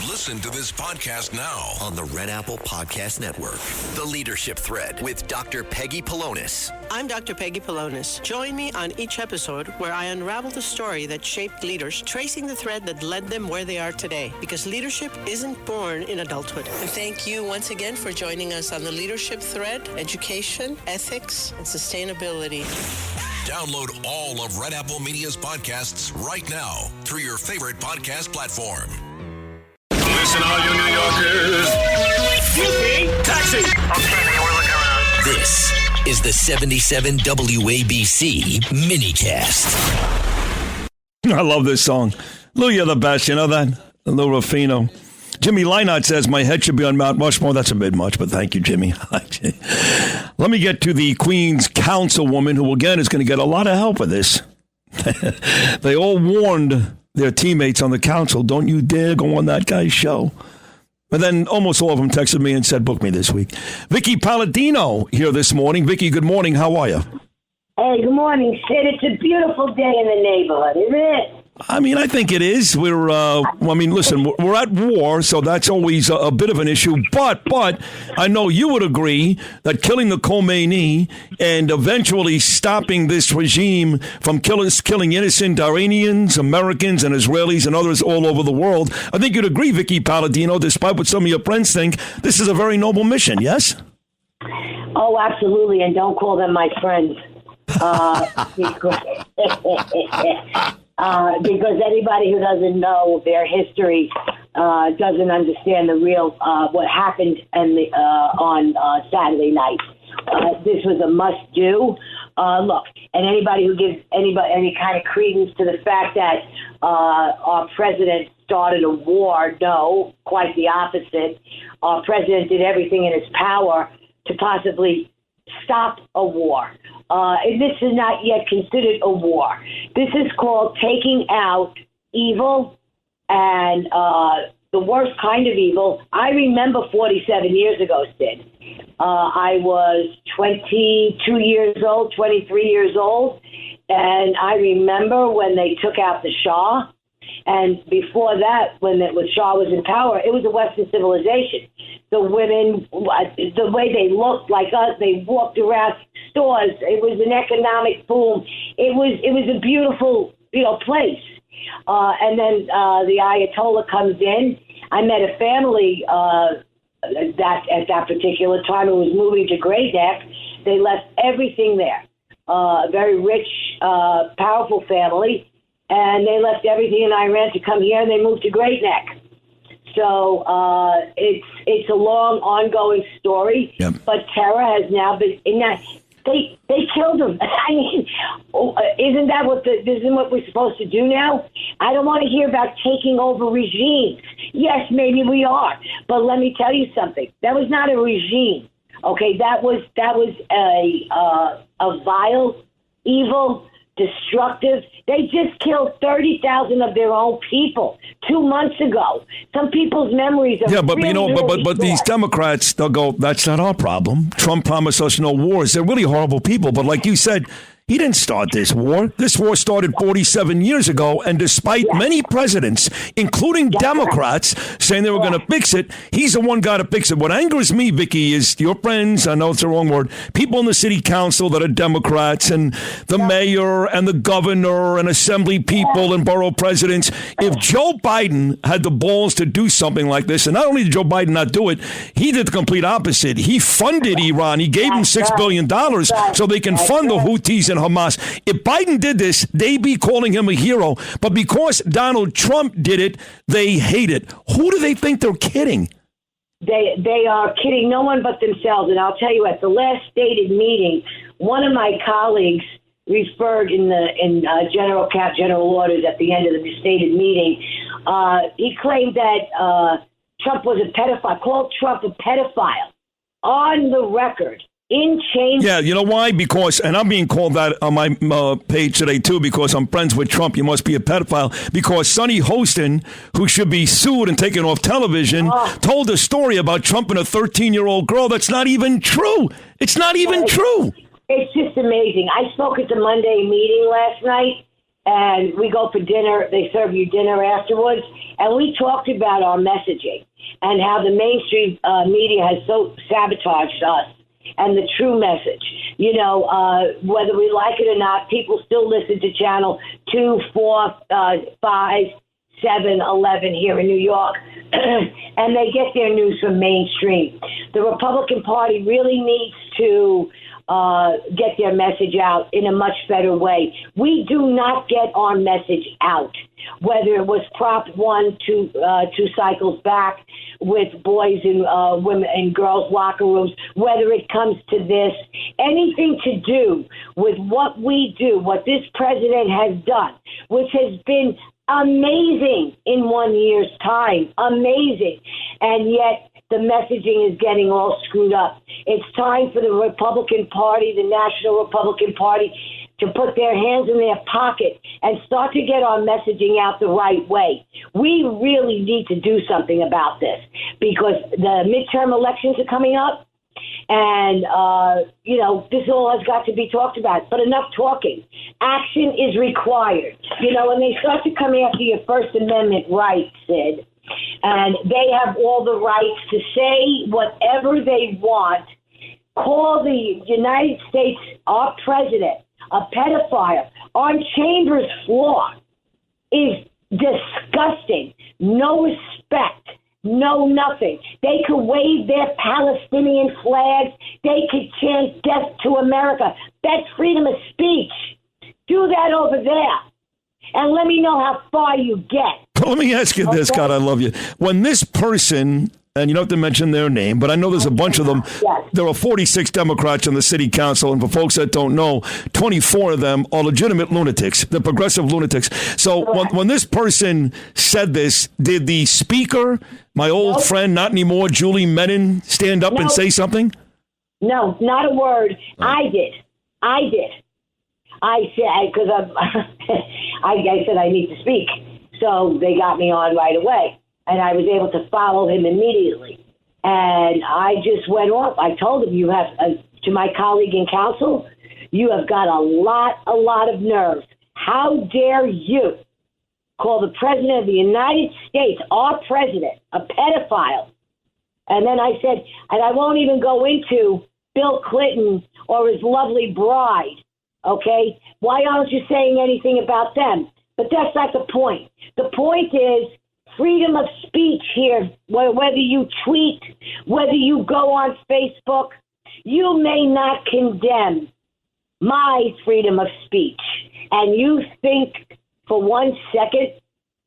Listen to this podcast now on the Red Apple Podcast Network. The Leadership Thread with Dr. Peggy Palonis. I'm Dr. Peggy Palonis. Join me on each episode where I unravel the story that shaped leaders, tracing the thread that led them where they are today. Because leadership isn't born in adulthood. And thank you once again for joining us on the Leadership Thread, education, ethics, and sustainability. Download all of Red Apple Media's podcasts right now through your favorite podcast platform. Listen, all you New Yorkers. Excuse me. Taxi. Okay, man, we're looking around. This is the 77 WABC minicast. I love this song. Lou, you're the best. You know that? Lou Rufino. Jimmy Leinart says, my head should be on Mount Rushmore. That's a bit much, but thank you, Jimmy. Let me get to the Queen's Councilwoman, who, again, is going to get a lot of help with this. They all warned their teammates on the council, don't you dare go on that guy's show. But then almost all of them texted me and said, book me this week. Vickie Paladino here this morning. Vickie, good morning. How are you? Hey, good morning, Sid. It's a beautiful day in the neighborhood, isn't it? I mean, I think it is. Listen, we're at war, so that's always a bit of an issue. But I know you would agree that killing the Khomeini and eventually stopping this regime from killing innocent Iranians, Americans, and Israelis and others all over the world, I think you'd agree, Vickie Paladino, despite what some of your friends think, this is a very noble mission, yes? Oh, absolutely, and don't call them my friends. Because anybody who doesn't know their history doesn't understand the real what happened on Saturday night. This was a must-do. Look, and anybody who gives anybody any kind of credence to the fact that our president started a war, no, quite the opposite. Our president did everything in his power to possibly stop a war. This is not yet considered a war. This is called taking out evil and the worst kind of evil. I remember 47 years ago, Sid. I was 22 years old, 23 years old, and I remember when they took out the Shah. And before that, when Shah was in power, it was a Western civilization. The women, the way they looked like us, they walked around stores. It was an economic boom. It was a beautiful, place. And then the Ayatollah comes in. I met a family that at that particular time who was moving to Great Neck. They left everything there. A very rich, powerful family. And they left everything in Iran to come here, and they moved to Great Neck. So it's a long, ongoing story. Yep. But terror has now been in that. They killed him. I mean, isn't what we're supposed to do now? I don't want to hear about taking over regimes. Yes, maybe we are, but let me tell you something. That was not a regime. Okay, that was a vile, evil, destructive. They just killed 30,000 of their own people 2 months ago. Some people's memories are but these Democrats, they'll go, that's not our problem. Trump promised us no wars. They're really horrible people. But like you said, he didn't start this war. This war started 47 years ago, and despite many presidents, including Democrats, saying they were going to fix it, he's the one guy to fix it. What angers me, Vickie, is your friends, I know it's the wrong word, people in the city council that are Democrats, and the mayor and the governor and assembly people and borough presidents. If Joe Biden had the balls to do something like this, and not only did Joe Biden not do it, he did the complete opposite. He funded Iran. He gave them $6 billion so they can fund the Houthis and Hamas. If Biden did this, they'd be calling him a hero. But because Donald Trump did it, they hate it. Who do they think they're kidding? They are kidding no one but themselves. And I'll tell you, at the last stated meeting, one of my colleagues referred in general orders at the end of the stated meeting. He claimed that Trump was a pedophile, called Trump a pedophile on the record. Yeah, you know why? Because, and I'm being called that on my page today, too, because I'm friends with Trump. You must be a pedophile. Because Sonny Hostin, who should be sued and taken off television, told a story about Trump and a 13-year-old girl that's not even true. It's not even true. It's just amazing. I spoke at the Monday meeting last night, and we go for dinner. They serve you dinner afterwards. And we talked about our messaging and how the mainstream media has so sabotaged us and the true message. You know, whether we like it or not, people still listen to channel 2, 4, 5, 7, 11 here in New York, and they get their news from mainstream. The Republican Party really needs to get their message out in a much better way. We do not get our message out, whether it was Prop 1 2 cycles back with boys and women and girls locker rooms, whether it comes to this, anything to do with what we do, what this president has done, which has been amazing in 1 year's time, amazing, and yet the messaging is getting all screwed up. It's time for the Republican Party, the National Republican Party, to put their hands in their pocket and start to get our messaging out the right way. We really need to do something about this because the midterm elections are coming up. And, this all has got to be talked about. But enough talking. Action is required. You know, when they start to come after your First Amendment rights, Sid, and they have all the rights to say whatever they want, call the United States, our president, a pedophile on Chambers' floor is disgusting. No respect. No, nothing. They could wave their Palestinian flags. They could chant death to America. That's freedom of speech. Do that over there. And let me know how far you get. Let me ask you this, God, I love you. When this person, and you don't have to mention their name, but I know there's a bunch of them. Yes. There are 46 Democrats on the city council, and for folks that don't know, 24 of them are legitimate lunatics. They're progressive lunatics. So when this person said this, did the speaker, my old friend, not anymore, Julie Menin, stand up and say something? No, not a word. Oh. I did. I said, because I said I need to speak. So they got me on right away. And I was able to follow him immediately. And I just went off. I told him, you have, to my colleague in council, you have got a lot of nerve. How dare you call the president of the United States, our president, a pedophile? And then I said, and I won't even go into Bill Clinton or his lovely bride, okay? Why aren't you saying anything about them? But that's not the point. The point is, freedom of speech here, whether you tweet, whether you go on Facebook, you may not condemn my freedom of speech. And you think for 1 second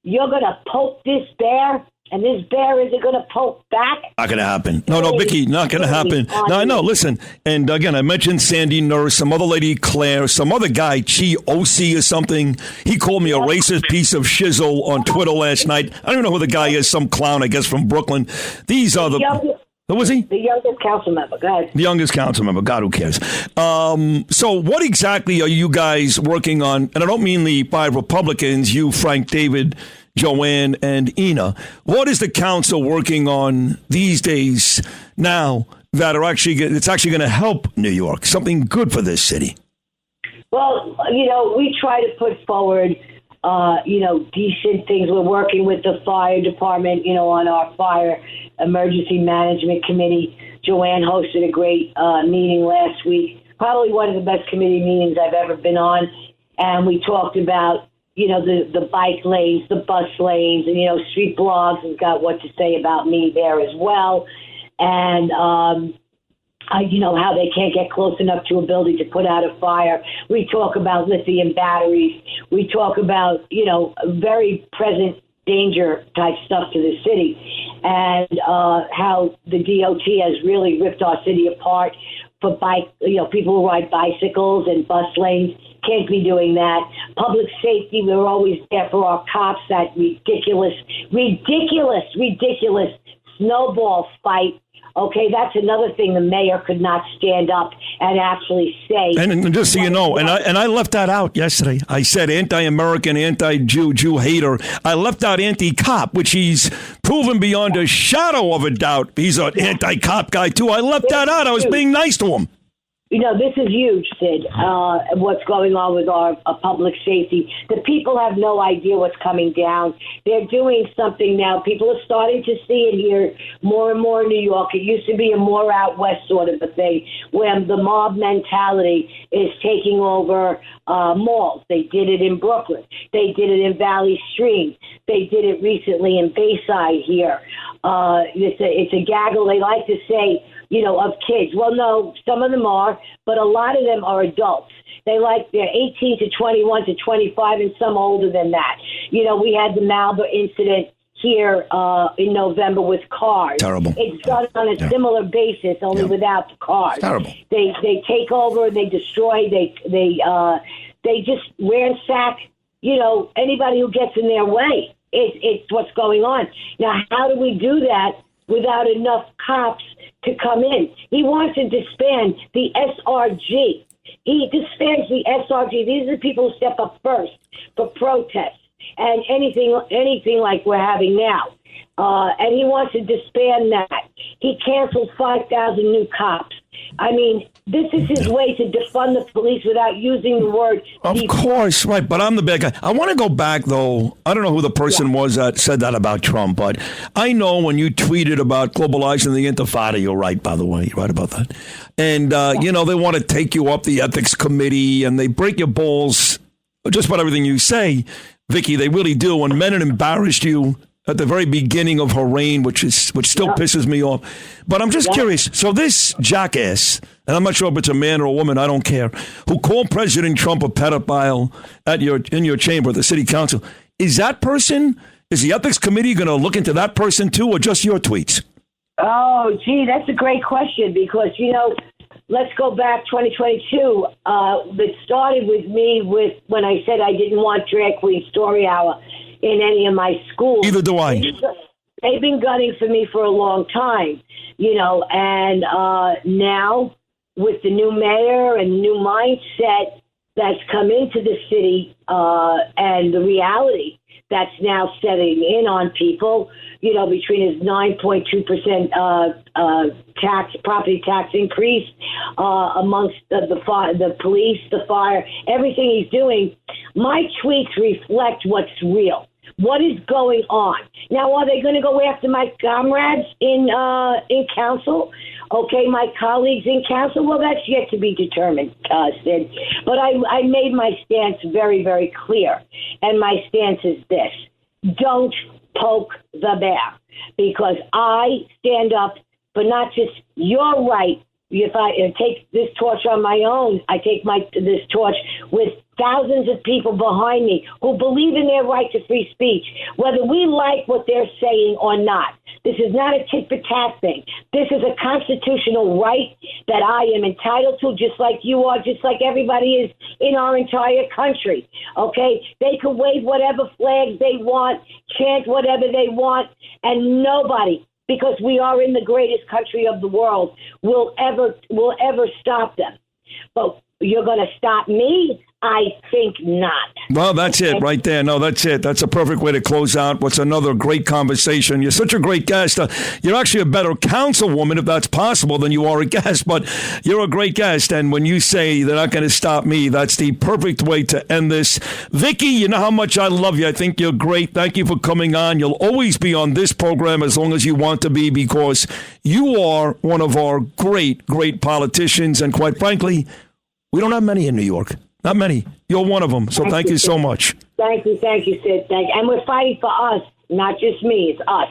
you're going to poke this bear and this bear isn't going to poke back? Not going to happen. No, Vickie, not going to happen. No, I know. Listen, and again, I mentioned Sandy Nurse, some other lady, Claire, some other guy, Chi O.C. or something. He called me a racist piece of shizzle on Twitter last night. I don't even know who the guy is, some clown, I guess, from Brooklyn. These are the... Who was he? The youngest council member. Go ahead. The youngest council member. God, who cares? So what exactly are you guys working on? And I don't mean the 5 Republicans, you, Frank, David, Joanne, and Ina. What is the council working on these days now that it's actually going to help New York? Something good for this city? Well, we try to put forward, decent things. We're working with the fire department, on our fire emergency management committee. Joanne hosted a great meeting last week, probably one of the best committee meetings I've ever been on. And we talked about, the bike lanes, the bus lanes, and, Street Blogs has got what to say about me there as well. And, how they can't get close enough to a building to put out a fire. We talk about lithium batteries. We talk about, very present danger type stuff to the city, and how the DOT has really ripped our city apart for people who ride bicycles and bus lanes. Can't be doing that. Public safety, we're always there for our cops. That ridiculous snowball fight. Okay, that's another thing the mayor could not stand up and actually say. And just so you know, and I left that out yesterday. I said anti-American, anti-Jew, Jew hater. I left out anti-cop, which he's proven beyond a shadow of a doubt. He's an anti-cop guy, too. I left that out. I was being nice to him. This is huge, Sid, what's going on with our public safety. The people have no idea what's coming down. They're doing something now. People are starting to see it here more and more in New York. It used to be a more out west sort of a thing where the mob mentality is taking over malls. They did it in Brooklyn. They did it in Valley Stream. They did it recently in Bayside here. It's a gaggle. They like to say, of kids. Well, no, some of them are, but a lot of them are adults. They're 18 to 21 to 25 and some older than that. We had the Malba incident here in November with cars. Terrible. It's done on a similar basis, only without the cars. Terrible. They take over, they destroy, they just ransack, anybody who gets in their way. It's what's going on. Now, how do we do that without enough cops to come in? He wants to disband the SRG. He disbands the SRG. These are the people who step up first for protests and anything like we're having now. And he wants to disband that. He canceled 5,000 new cops. I mean, this is his way to defund the police without using the word. Of course, right. But I'm the bad guy. I want to go back, though. I don't know who the person was that said that about Trump, but I know when you tweeted about globalizing the Intifada, you're right, by the way. You're right about that. And, they want to take you up the ethics committee and they break your balls just about everything you say. Vickie, they really do. When Menon embarrassed you at the very beginning of her reign, which still pisses me off. But I'm just curious. So this jackass, and I'm not sure if it's a man or a woman, I don't care, who called President Trump a pedophile in your chamber, the city council, is the ethics committee going to look into that person too, or just your tweets? Oh, gee, that's a great question because, let's go back 2022. It started with me when I said I didn't want Drag Queen Story Hour in any of my schools. Either do I. They've been gunning for me for a long time, and now with the new mayor and new mindset that's come into the city and the reality that's now setting in on people, between his 9.2% property tax increase amongst the police, the fire, everything he's doing, my tweets reflect what's real. What is going on? Now, are they going to go after my comrades in council? Okay, my colleagues in council? Well, that's yet to be determined, Sid. But I made my stance very, very clear. And my stance is this. Don't poke the bear. Because I stand up for not just your right. If I take this torch on my own, I take this torch with thousands of people behind me who believe in their right to free speech, whether we like what they're saying or not. This is not a tit-for-tat thing. This is a constitutional right that I am entitled to, just like you are, just like everybody is in our entire country. Okay? They can wave whatever flags they want, chant whatever they want, and nobody, because we are in the greatest country of the world, will ever stop them. But you're going to stop me? I think not. Well, that's it right there. No, that's it. That's a perfect way to close out what's another great conversation. You're such a great guest. You're actually a better councilwoman, if that's possible, than you are a guest. But you're a great guest. And when you say they're not going to stop me, that's the perfect way to end this. Vickie, you know how much I love you. I think you're great. Thank you for coming on. You'll always be on this program as long as you want to be, because you are one of our great, great politicians. And quite frankly, we don't have many in New York. Not many. You're one of them. So thank you so much. Thank you, Sid. And we're fighting for us, not just me. It's us.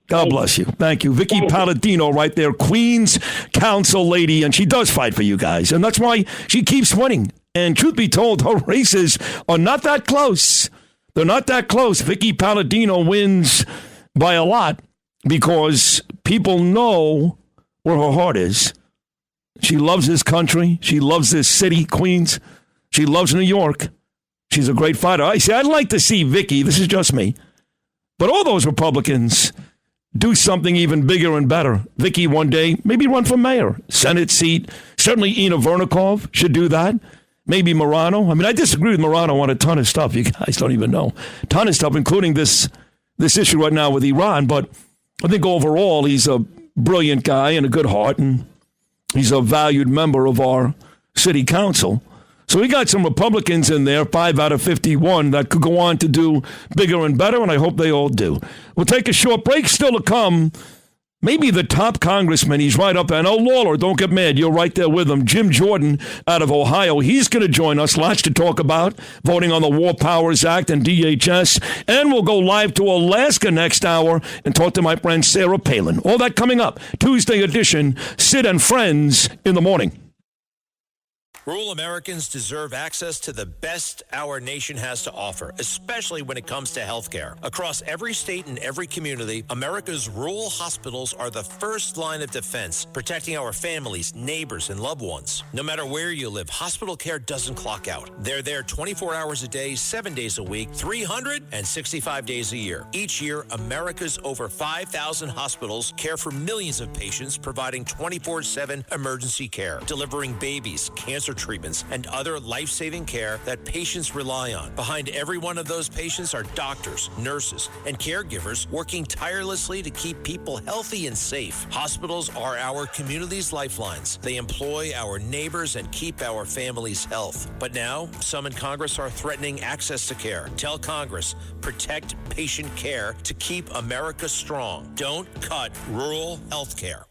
God bless you. Thank you. Vickie Paladino right there, Queens Council lady, and she does fight for you guys. And that's why she keeps winning. And truth be told, her races are not that close. They're not that close. Vickie Paladino wins by a lot because people know where her heart is. She loves this country. She loves this city, Queens. She loves New York. She's a great fighter. I'd like to see Vickie, this is just me, but all those Republicans do something even bigger and better. Vickie one day, maybe run for mayor, Senate seat. Certainly Ina Vernikov should do that. Maybe Morano. I mean, I disagree with Morano on a ton of stuff. You guys don't even know. A ton of stuff, including this issue right now with Iran. But I think overall, he's a brilliant guy and a good heart, and he's a valued member of our city council. So we got some Republicans in there, 5 out of 51, that could go on to do bigger and better, and I hope they all do. We'll take a short break. Still to come, maybe the top congressman. He's right up there. No, Lawler, don't get mad. You're right there with him. Jim Jordan out of Ohio. He's going to join us. Lots to talk about. Voting on the War Powers Act and DHS. And we'll go live to Alaska next hour and talk to my friend Sarah Palin. All that coming up. Tuesday edition, Sid and Friends in the morning. Rural Americans deserve access to the best our nation has to offer, especially when it comes to health care. Across every state and every community, America's rural hospitals are the first line of defense, protecting our families, neighbors, and loved ones. No matter where you live, hospital care doesn't clock out. They're there 24 hours a day, 7 days a week, 365 days a year. Each year, America's over 5,000 hospitals care for millions of patients, providing 24/7 emergency care, delivering babies, cancer treatments, and other life-saving care that patients rely on. Behind every one of those patients are doctors, nurses, and caregivers working tirelessly to keep people healthy and safe. Hospitals are our community's lifelines. They employ our neighbors and keep our families' health. But now, some in Congress are threatening access to care. Tell Congress, protect patient care to keep America strong. Don't cut rural health care.